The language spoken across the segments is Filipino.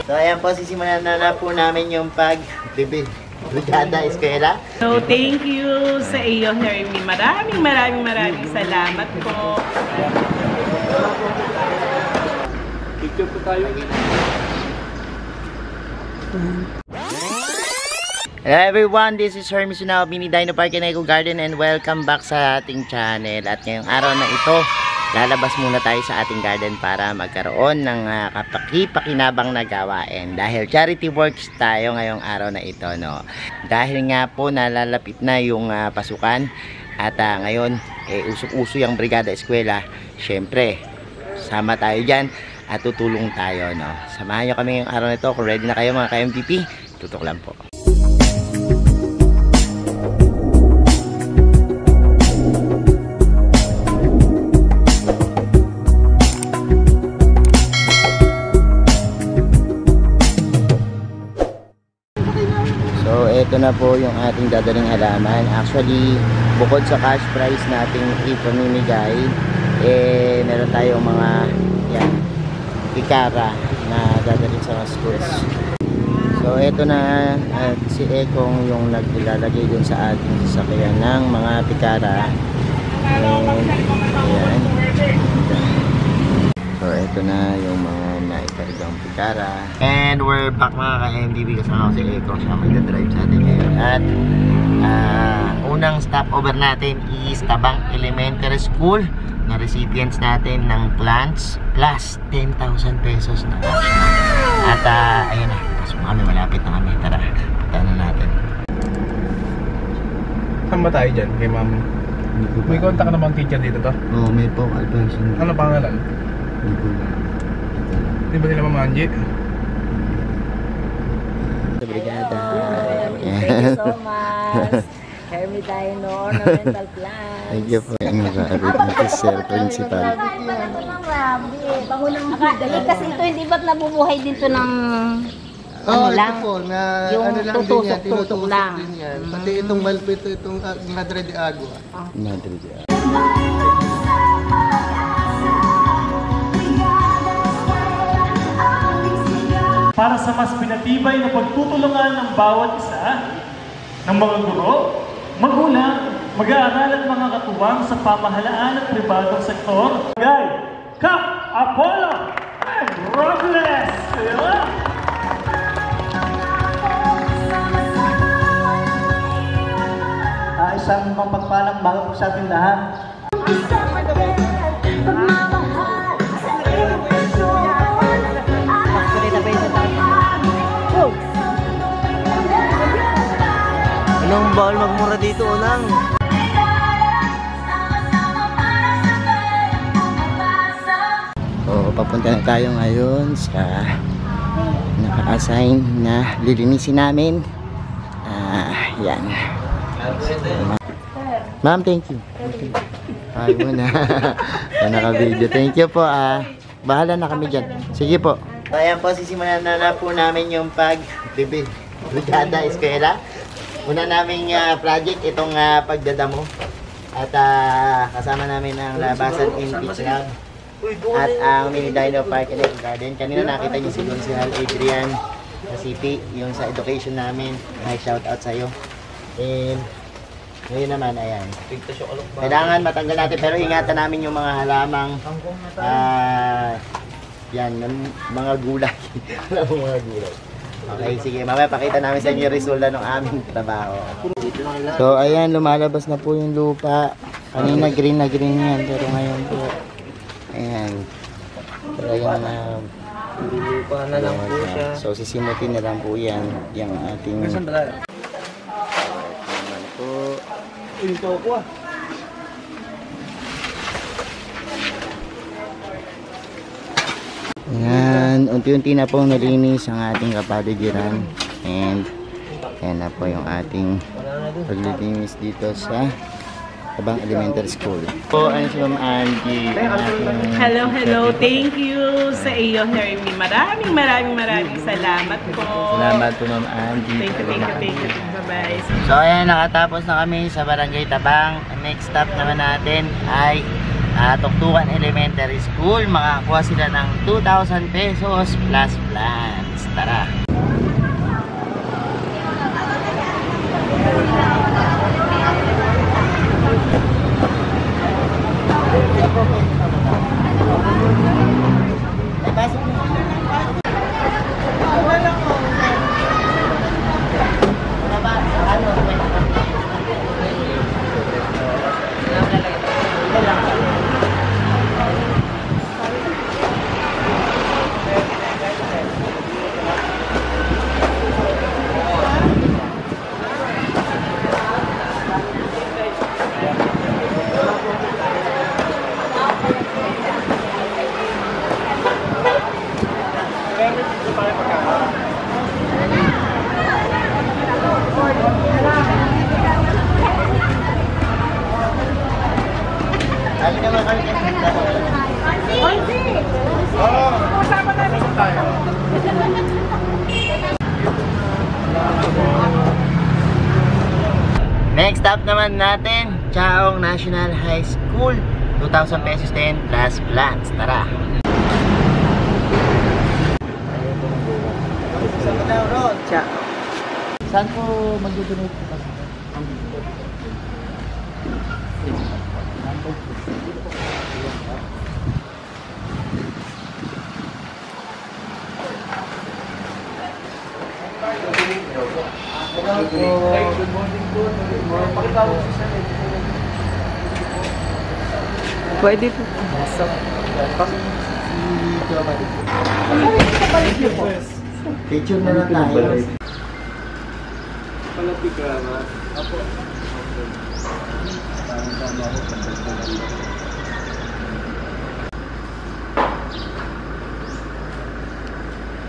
So ayan po, sisimulan na po namin yung pag-brigada eskwela. So thank you sa iyo, Hermie. Maraming salamat po. Picture po tayo. Hello everyone, this is Hermie Sunao, Mini Dino Park and Eco Garden, and welcome back sa ating channel. At ngayong araw na ito, lalabas muna tayo sa ating garden para magkaroon ng kapaki-pakinabang na gawain. Dahil charity works tayo ngayong araw na ito, no? Dahil nga po nalalapit na yung pasukan at ngayon usok-uso yung brigada eskwela. Syempre, sama tayo dyan at tutulong tayo, no? Samahan nyo kami ngayong araw na ito. Kung ready na kayo mga ka-MVP, tutok lang po. So, ito na po yung ating dadaling halaman. Actually, bukod sa cash prize nating ipamimigay, meron tayong mga pikara na dadaling sa schools. So, ito na at si Ekong yung naglalagay dun sa ating sasakyan ng mga pikara. Ayan. So, ito na yung mga naikargang pikara. And we're back mga ka-MDB, kasama ko si Eko. Siya magdadrive sa atin ngayon. At unang stopover natin is Tabang Elementary School na recipients natin ng plants plus 10,000 pesos na cash. At ayun na, pasok kami, malapit na kami. Tara, puntahan na natin. Saan ba tayo dyan? Kay ma'am? May contact ka namang teacher dito to? Oo, may po advice. Ano pangalan? Hindi ko lang. Di ba sila mamanji? Sa brigada. Thank you so much. Hermie Dino, ornamental plant. Thank you po. Ang naka-arrange Sir Principal. Kasi ito hindi ba't nabubuhay dito ng ano lang? Ito po, na yung ano lang din yan, tutusok tinutusok lang. din yan. Pati itong malpito, itong Madre de Agua. Madre de Agua. Para sa mas pinatibay na pagtutulungan ng bawat isa, ng mga guro, magulang, mag-aaral at mga katuwang sa pamahalaan at pribadong sektor, Cap Apollo and Robles! Isang mapagpalang bago po sa ating lahat. Anong bawal magmura dito, Unang? So, papunta na tayo ngayon sa naka-assign na lilinisin namin. Yan. Ma'am, thank you. Ay mo na. Naka-video. Thank you po. Bahala na kami dyan. Sige po. Ayan po, sisimulan na po namin yung pag-brigada eskwela. Una naming project, itong pagdadamo. At kasama namin ang labasan in Beach Lab. At ang Mini Dino Park and Eco Garden. Kanina nakita niyo si Gonzalo Adrian sa CP, yung sa education namin. Ay, shout out sa'yo. And ngayon naman, ayan. Kailangan matanggal natin, pero ingatan namin yung mga halamang yan, mga gulay. Mga gulay. Okay, sige. Mamaya pakita namin sa inyo yung resulta ng aming trabaho. So, ayan, lumalabas na po yung lupa. Kanina green na green yan, pero ngayon po, ayan. Talagang lupa na lang po siya. So, sisimutin na lang po yan, yung ating... Nasaan ba tayo? Naman po. Ito ko ah. Ayan, unti-unti na pong nalinis ang ating kapaligiran. And ayan na po yung ating paglilinis dito sa Tabang Elementary School. Po, ayun si Ma'am Angie. Hello, hello. Thank you sa iyo, Hermie. Maraming salamat po. Salamat po, Ma'am Angie. Thank you. Bye-bye. So ayan, nakatapos na kami sa Barangay Tabang. Ang next stop naman natin ay Tuktukan Elementary School. Makakuha sila ng 2,000 pesos plus plans. Tara! Next stop naman natin, Chaong National High School. 2,000 pesos din plus plans. Tara! Saan po mag-donate po? Pwede po. Picture na lang tayo.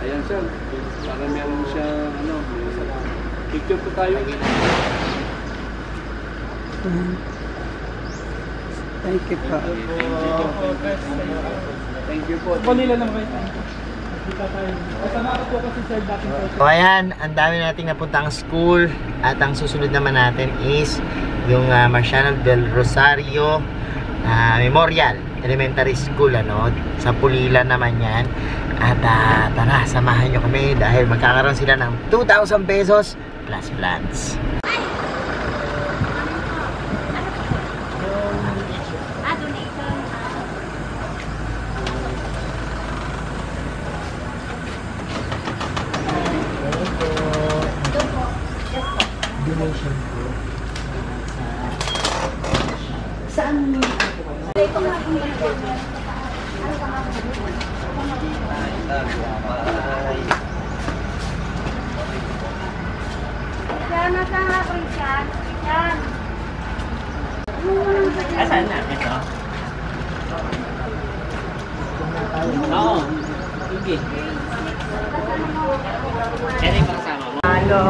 Ayan sir, para meron siya, ano, picture po tayo. Thank you po. Thank you po. Kanila lang kayo. Kita tayo. Kasama ko po kasi sir dating po. So ayan, ang dami nating napuntang school. At ang susunod naman natin is yung Marciano del Rosario Memorial Elementary School, ano, sa Pulila naman yan. At tara, samahan nyo kami dahil magkakaroon sila ng 2,000 pesos plus plans. Donation po. Saan? Asan na ito? Oo. Sige. Yan yung kasama mo. Hello.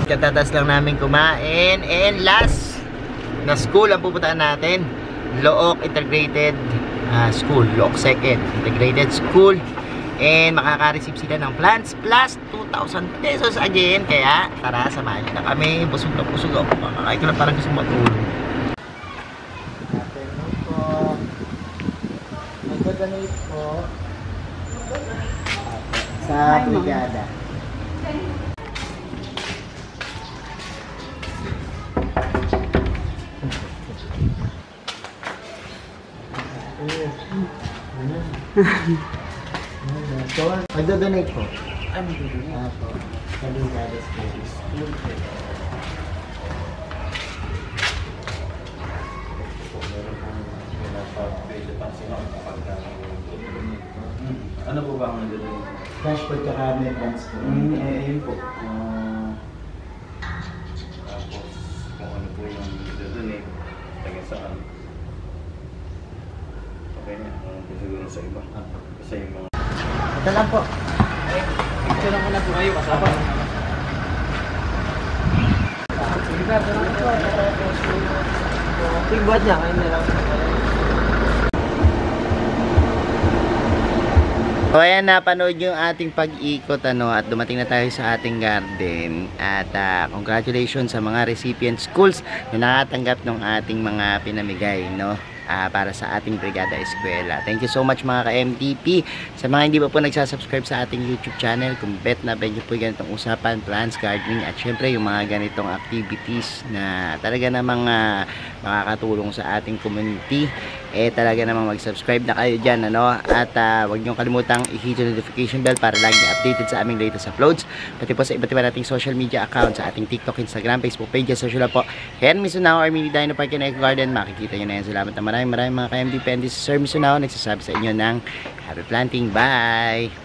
Katatas lang namin kumain. And last na school ang pupuntahan natin, Look Integrated School, Look Second Integrated School. And makaka-receive sila ng plans plus 2,000 pesos again. Kaya tara, samahan nyo na kami. Busog na busog ako. Makakain ko na parang gusto matulog. Afternoon po. Mag-donate po sa brigada. Magdo-donate po. Ano magdo-donate? Po. Sa brigada school. Ano po ba ang nandun? Cash po tsaka med plans po. Ayun po. Tapos, kung ano po yung donate, taga saan. Okay na. Siguro sa iba. Kasi yung mga... Ito lang po. Picture lang muna po kayo. Kasama. Tingbuhat niya. Kain na lang. So ayan, napanood yung ating pag-ikot at dumating na tayo sa ating garden at congratulations sa mga recipient schools na nakatanggap ng ating mga pinamigay para sa ating Brigada Eskwela. Thank you so much mga ka-MTP. Sa mga hindi pa po nagsasubscribe sa ating YouTube channel, kung bet na nyo po yung ganitong usapan, plants, gardening at syempre yung mga ganitong activities na talaga namang makakatulong sa ating community, talaga namang mag-subscribe na kayo dyan, at huwag nyo kalimutang i-hit yung notification bell para lagi updated sa aming latest uploads, pati po sa iba't iba nating social media accounts, sa ating TikTok, Instagram, Facebook pages, social po Hen Misunao or Mini Dino Park and Eco Garden. Makikita nyo na yan. Salamat na maraming mga ka-MTP, and this is Sir Misunao nagsasabi sa inyo ng happy planting. Bye!